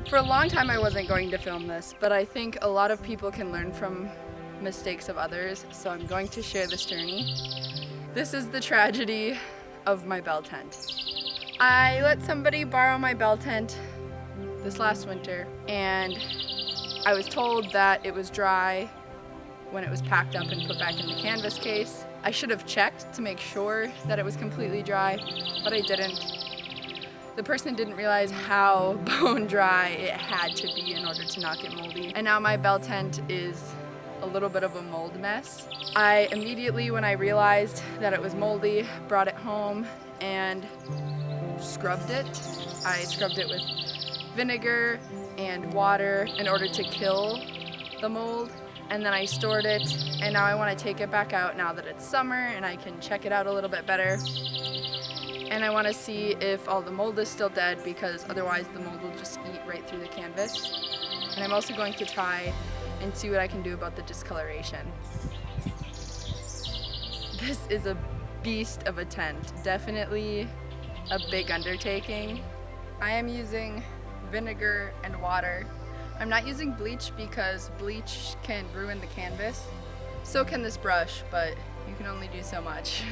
For a long time I wasn't going to film this, but I think a lot of people can learn from mistakes of others, so I'm going to share this journey. This is the tragedy of my bell tent. I let somebody borrow my bell tent this last winter, and I was told that it was dry when it was packed up and put back in the canvas case. I should have checked to make sure that it was completely dry, but I didn't. The person didn't realize how bone dry it had to be in order to not get moldy. And now my bell tent is a little bit of a mold mess. I immediately, when I realized that it was moldy, brought it home and scrubbed it. I scrubbed it with vinegar and water in order to kill the mold. And then I stored it, and now I want to take it back out now that it's summer and I can check it out a little bit better. And I want to see if all the mold is still dead, because otherwise the mold will just eat right through the canvas. And I'm also going to try and see what I can do about the discoloration. This is a beast of a tent, definitely a big undertaking. I am using vinegar and water. I'm not using bleach because bleach can ruin the canvas. So can this brush, but you can only do so much.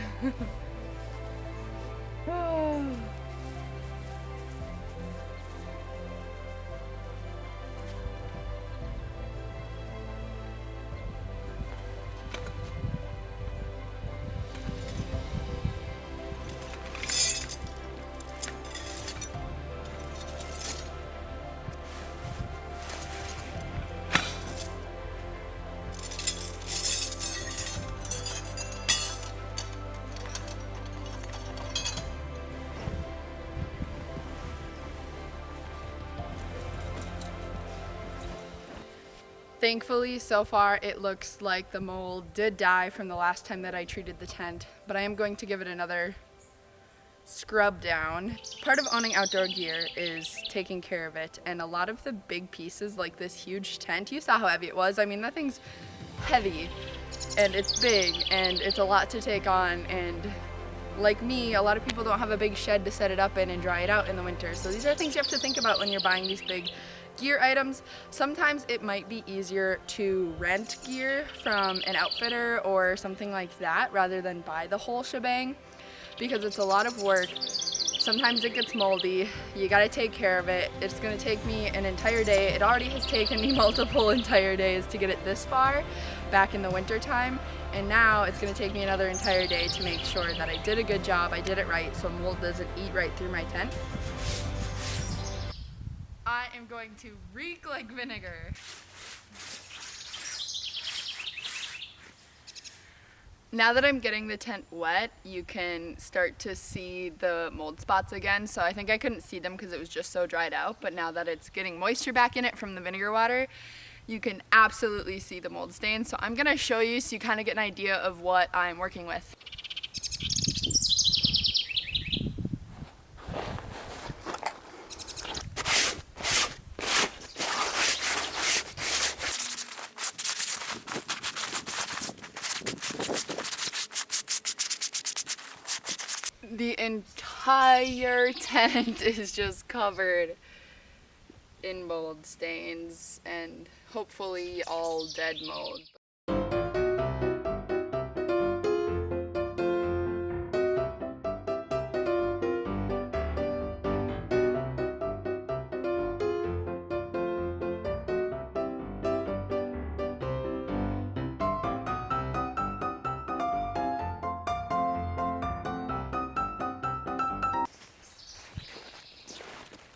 Thankfully, so far, it looks like the mold did die from the last time that I treated the tent, but I am going to give it another scrub down. Part of owning outdoor gear is taking care of it, and a lot of the big pieces, like this huge tent, you saw how heavy it was. I mean, that thing's heavy, and it's big, and it's a lot to take on, and like me, a lot of people don't have a big shed to set it up in and dry it out in the winter, so these are things you have to think about when you're buying these big gear items. Sometimes it might be easier to rent gear from an outfitter or something like that rather than buy the whole shebang, because it's a lot of work. Sometimes it gets moldy, you gotta take care of it. It's gonna take me an entire day. It already has taken me multiple entire days to get it this far back in the winter time, and now it's gonna take me another entire day to make sure that I did a good job, I did it right, so mold doesn't eat right through my tent. I am going to reek like vinegar. Now that I'm getting the tent wet, you can start to see the mold spots again. So I think I couldn't see them because it was just so dried out, but now that it's getting moisture back in it from the vinegar water, you can absolutely see the mold stains. So I'm gonna show you so you kind of get an idea of what I'm working with. The entire tent is just covered in mold stains and hopefully all dead mold.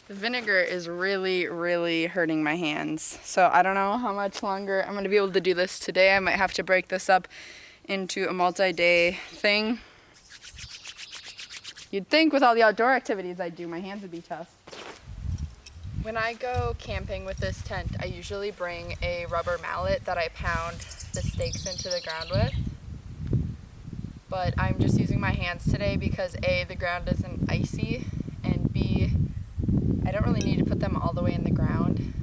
The vinegar is really hurting my hands. So I don't know how much longer I'm gonna be able to do this today. I might have to break this up into a multi-day thing. You'd think with all the outdoor activities I do, my hands would be tough. When I go camping with this tent, I usually bring a rubber mallet that I pound the stakes into the ground with. But I'm just using my hands today because A, the ground isn't icy, and B, I don't really need to put them all the way in the ground.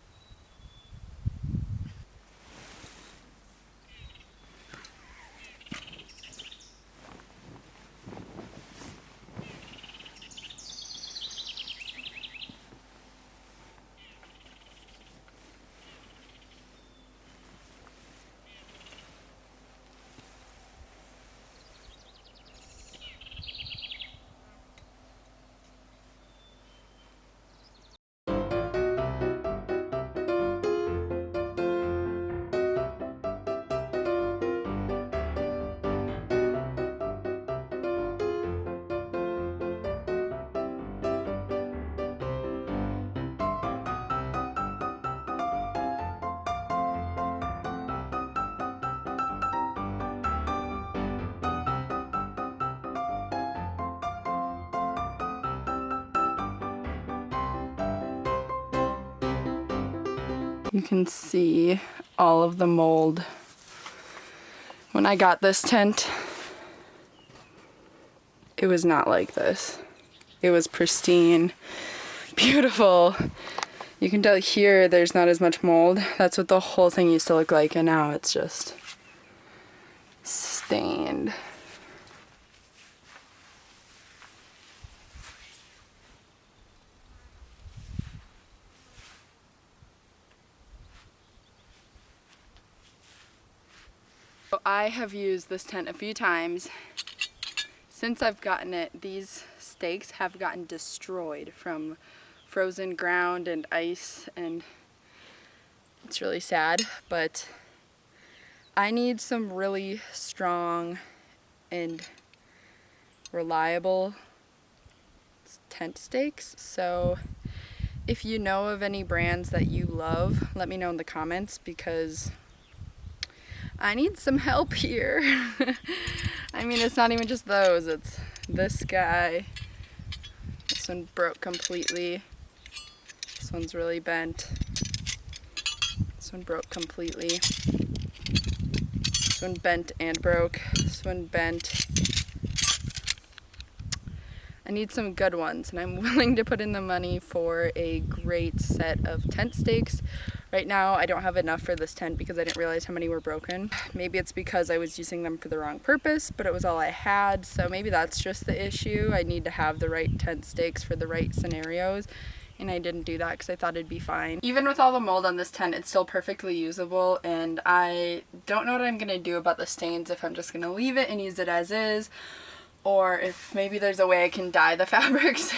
You can see all of the mold. When I got this tent, it was not like this. It was pristine, beautiful. You can tell here there's not as much mold. That's what the whole thing used to look like, and now it's just stained. I have used this tent a few times. Since I've gotten it, these stakes have gotten destroyed from frozen ground and ice, and it's really sad, but I need some really strong and reliable tent stakes. So if you know of any brands that you love, let me know in the comments, because I need some help here. I mean, it's not even just those, it's this guy. This one broke completely. This one's really bent. This one broke completely. This one bent and broke. This one bent. I need some good ones, and I'm willing to put in the money for a great set of tent stakes. Right now, I don't have enough for this tent because I didn't realize how many were broken. Maybe it's because I was using them for the wrong purpose, but it was all I had, so maybe that's just the issue. I need to have the right tent stakes for the right scenarios, and I didn't do that because I thought it'd be fine. Even with all the mold on this tent, it's still perfectly usable, and I don't know what I'm gonna do about the stains, if I'm just gonna leave it and use it as is, or if maybe there's a way I can dye the fabric so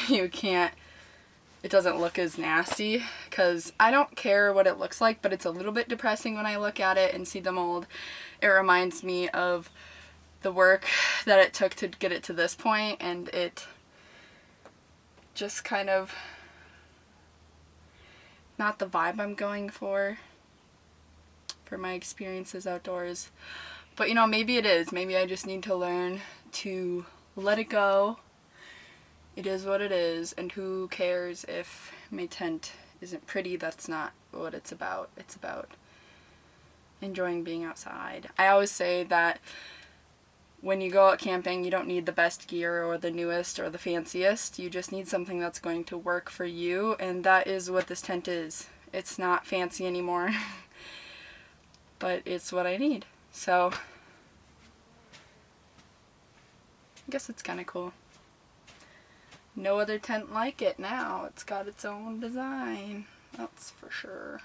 it doesn't look as nasty, because I don't care what it looks like, but it's a little bit depressing when I look at it and see the mold. It reminds me of the work that it took to get it to this point, and it just kind of not the vibe I'm going for my experiences outdoors. But you know, maybe it is. Maybe I just need to learn to let it go. It is what it is, and who cares if my tent isn't pretty? That's not what it's about. It's about enjoying being outside. I always say that when you go out camping, you don't need the best gear or the newest or the fanciest. You just need something that's going to work for you, and that is what this tent is. It's not fancy anymore, but it's what I need. So I guess it's kind of cool. No other tent like it now. It's got its own design, that's for sure.